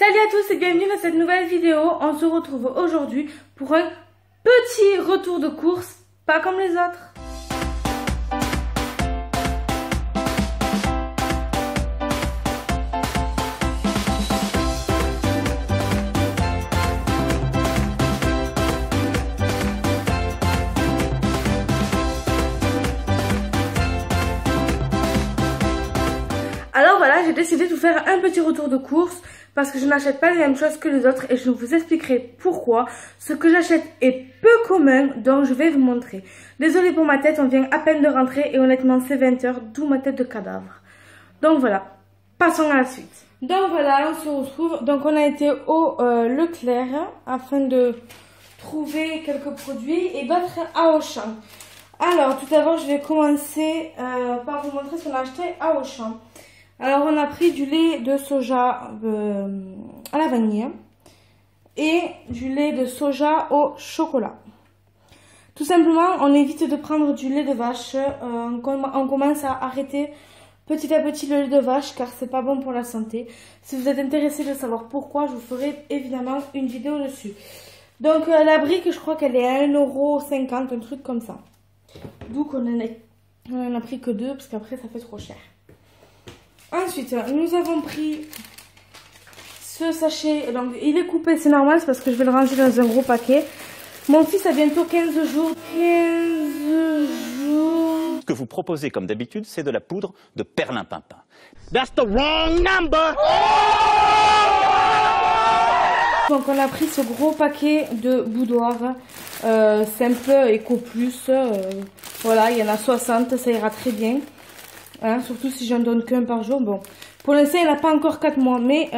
Salut à tous et bienvenue dans cette nouvelle vidéo. On se retrouve aujourd'hui pour un petit retour de course, pas comme les autres. Alors voilà, j'ai décidé de vous faire un petit retour de course parce que je n'achète pas les mêmes choses que les autres et je vous expliquerai pourquoi. Ce que j'achète est peu commun, donc je vais vous montrer. Désolée pour ma tête, on vient à peine de rentrer et honnêtement c'est 20 h, d'où ma tête de cadavre. Donc voilà, passons à la suite. Donc voilà, on se retrouve. Donc on a été au Leclerc afin de trouver quelques produits et d'autres à Auchan. Alors tout d'abord je vais commencer par vous montrer ce qu'on a acheté à Auchan. Alors on a pris du lait de soja à la vanille et du lait de soja au chocolat. Tout simplement on évite de prendre du lait de vache, on commence à arrêter petit à petit le lait de vache car c'est pas bon pour la santé. Si vous êtes intéressé de savoir pourquoi, je vous ferai évidemment une vidéo dessus. Donc la brique je crois qu'elle est à 1,50 €, un truc comme ça. D'où qu'on en a pris que 2 parce qu'après ça fait trop cher. Ensuite, nous avons pris ce sachet. Donc, il est coupé, c'est normal, c'est parce que je vais le ranger dans un gros paquet. Mon fils a bientôt 15 jours. 15 jours. Ce que vous proposez, comme d'habitude, c'est de la poudre de perlimpinpin. That's the wrong number! Donc, on a pris ce gros paquet de boudoir simple, Eco Plus. Voilà, il y en a 60, ça ira très bien. Hein, surtout si j'en donne qu'un par jour. Bon, pour l'instant il n'a pas encore 4 mois, mais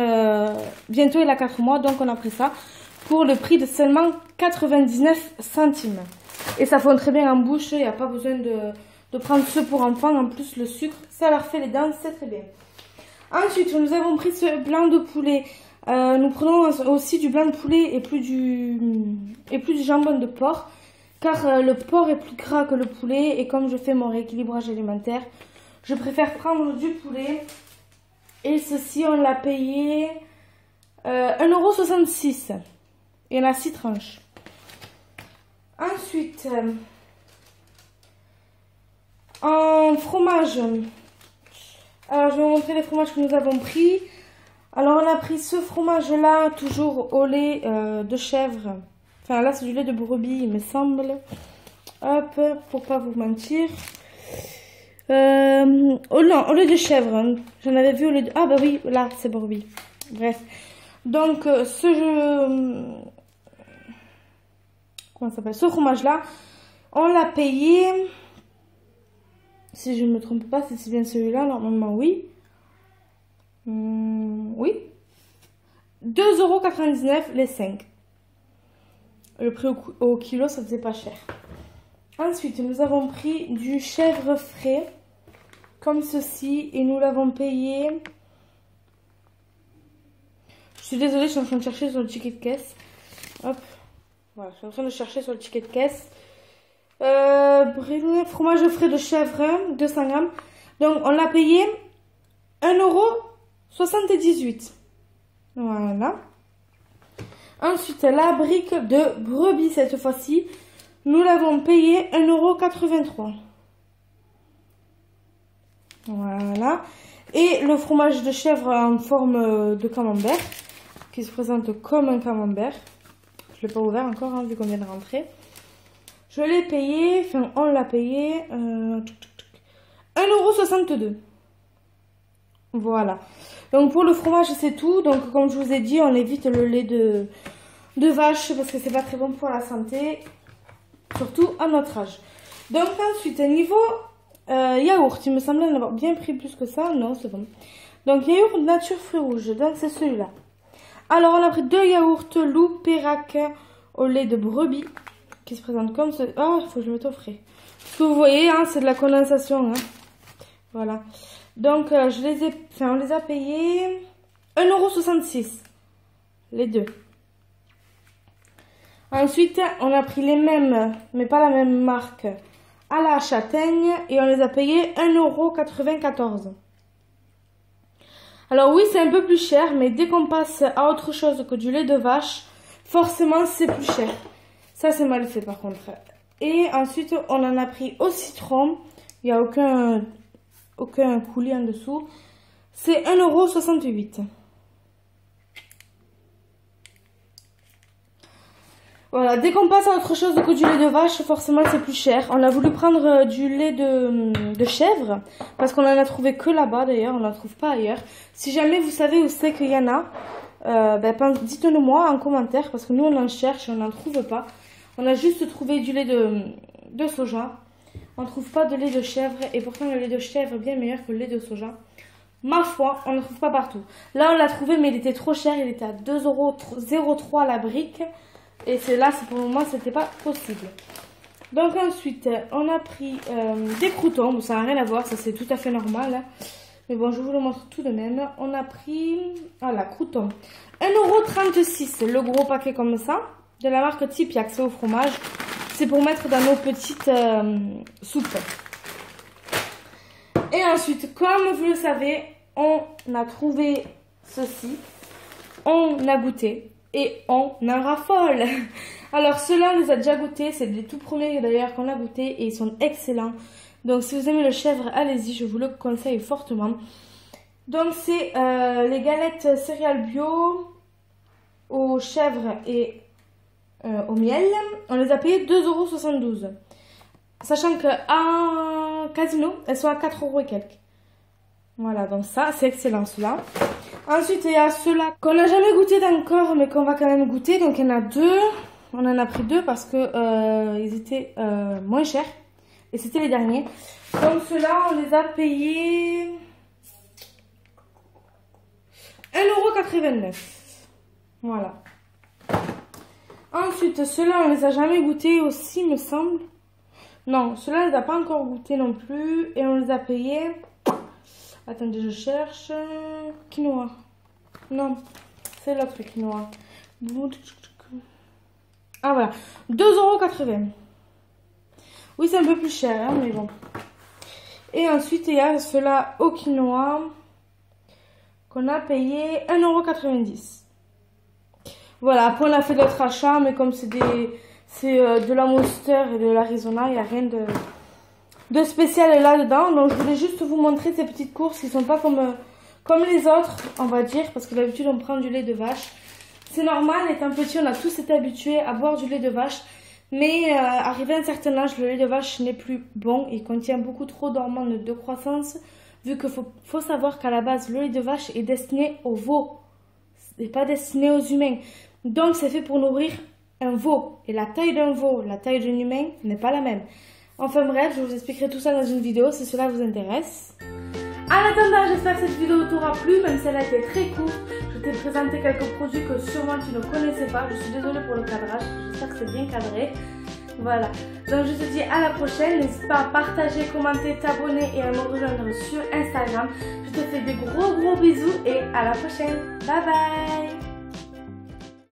bientôt il a 4 mois, donc on a pris ça pour le prix de seulement 99 centimes. Et ça fond très bien en bouche, il n'y a pas besoin de prendre ceux pour enfants. En plus le sucre, ça leur fait les dents, c'est très bien. Ensuite nous avons pris ce blanc de poulet. Nous prenons aussi du blanc de poulet et plus du jambon de porc, car le porc est plus gras que le poulet et comme je fais mon rééquilibrage alimentaire, je préfère prendre du poulet. Et ceci, on l'a payé 1,66 €. Il y en a 6 tranches. Ensuite, en fromage. Alors, je vais vous montrer les fromages que nous avons pris. Alors, on a pris ce fromage-là, toujours au lait de chèvre. Enfin, là, c'est du lait de brebis, il me semble. Hop, pour pas vous mentir. Oh non, au lait de chèvre, hein. J'en avais vu au lait de... Ah bah oui, là, c'est brebis. Bref. Donc, comment ça s'appelle? Ce fromage-là, on l'a payé... Si je ne me trompe pas, c'est bien celui-là, normalement, oui. Oui. 2,99 € les 5. Le prix au kilo, ça faisait pas cher. Ensuite, nous avons pris du chèvre frais, comme ceci, et nous l'avons payé... Je suis désolée, je suis en train de chercher sur le ticket de caisse. Hop, voilà, je suis en train de chercher sur le ticket de caisse. Fromage frais de chèvre, 200 grammes. Donc, on l'a payé 1,78 €. Voilà. Ensuite, la brique de brebis, cette fois-ci. Nous l'avons payé 1,83 €. Voilà. Et le fromage de chèvre en forme de camembert, qui se présente comme un camembert. Je ne l'ai pas ouvert encore, hein, vu qu'on vient de rentrer. Je l'ai payé, enfin on l'a payé 1,62 €. Voilà. Donc pour le fromage c'est tout. Donc comme je vous ai dit, on évite le lait de vache parce que c'est pas très bon pour la santé. Surtout à notre âge. Donc ensuite, niveau yaourt, il me semblait en avoir bien pris plus que ça. Non, c'est bon. Donc yaourt nature fruits rouges, donc c'est celui-là. Alors on a pris 2 yaourts loup Pérac au lait de brebis, qui se présente comme ce... Oh, il faut que je le mette au frais. Ce que vous voyez, hein, c'est de la condensation. Hein. Voilà. Donc on les a payés 1,66 €. Les deux. Ensuite, on a pris les mêmes, mais pas la même marque, à la châtaigne et on les a payés 1,94 €. Alors oui, c'est un peu plus cher, mais dès qu'on passe à autre chose que du lait de vache, forcément c'est plus cher. Ça c'est mal fait par contre. Et ensuite on en a pris au citron. Il n'y a aucun coulis en dessous. C'est 1,68 €. Voilà, dès qu'on passe à autre chose que du lait de vache, forcément c'est plus cher. On a voulu prendre du lait de chèvre, parce qu'on en a trouvé que là-bas d'ailleurs, on n'en trouve pas ailleurs. Si jamais vous savez où c'est qu'il y en a, dites-le moi en commentaire, parce que nous on en cherche et on n'en trouve pas. On a juste trouvé du lait de soja. On ne trouve pas de lait de chèvre, et pourtant le lait de chèvre est bien meilleur que le lait de soja. Ma foi, on ne trouve pas partout. Là on l'a trouvé, mais il était trop cher, il était à 2,03 € la brique. Et là, pour le moment, c'était pas possible. Donc ensuite, on a pris des croûtons. Bon, ça n'a rien à voir, ça c'est tout à fait normal. Hein. Mais bon, je vous le montre tout de même. On a pris, voilà, croûtons. 1,36 €, le gros paquet comme ça. De la marque Tipiak, c'est au fromage. C'est pour mettre dans nos petites soupes. Et ensuite, comme vous le savez, on a trouvé ceci. On a goûté. Et on en raffole. Alors ceux-là, on les a déjà goûtés. C'est les tout premiers d'ailleurs qu'on a goûtés. Et ils sont excellents. Donc si vous aimez le chèvre, allez-y. Je vous le conseille fortement. Donc c'est les galettes céréales bio au chèvre et au miel. On les a payées 2,72 €. Sachant qu'à Casino, elles sont à 4 € et quelques. Voilà, donc ça, c'est excellent ceux-là. Ensuite, il y a ceux-là qu'on n'a jamais goûté encore, mais qu'on va quand même goûter. Donc, il y en a deux. On en a pris deux parce que ils étaient moins chers. Et c'était les derniers. Donc, ceux-là, on les a payés 1,89 €. Voilà. Ensuite, ceux-là, on les a jamais goûtés aussi, me semble. Non, ceux-là, on les a pas encore goûtés non plus. Et on les a payés... Attendez, je cherche. Quinoa. Non, c'est l'autre quinoa. Ah voilà, 2,80 €. Oui, c'est un peu plus cher, hein, mais bon. Et ensuite, il y a ceux-là au quinoa qu'on a payé 1,90 €. Voilà, après on a fait d'autres achats, mais comme c'est de la Monster et de l'Arizona, il n'y a rien de spécial là-dedans. Donc je voulais juste vous montrer ces petites courses qui sont pas comme les autres, on va dire, parce que d'habitude on prend du lait de vache. C'est normal, étant petit, on a tous été habitués à boire du lait de vache. Mais arrivé à un certain âge, le lait de vache n'est plus bon. Il contient beaucoup trop d'hormones de croissance. Vu qu'il faut savoir qu'à la base, le lait de vache est destiné aux veaux. Il n'est pas destiné aux humains. Donc c'est fait pour nourrir un veau. Et la taille d'un veau, la taille d'un humain n'est pas la même. Enfin bref, je vous expliquerai tout ça dans une vidéo si cela vous intéresse. En attendant, j'espère que cette vidéo t'aura plu, même si elle a été très courte. Je t'ai présenté quelques produits que sûrement tu ne connaissais pas. Je suis désolée pour le cadrage, j'espère que c'est bien cadré. Voilà, donc je te dis à la prochaine. N'hésite pas à partager, commenter, t'abonner et à me rejoindre sur Instagram. Je te fais des gros bisous et à la prochaine. Bye bye.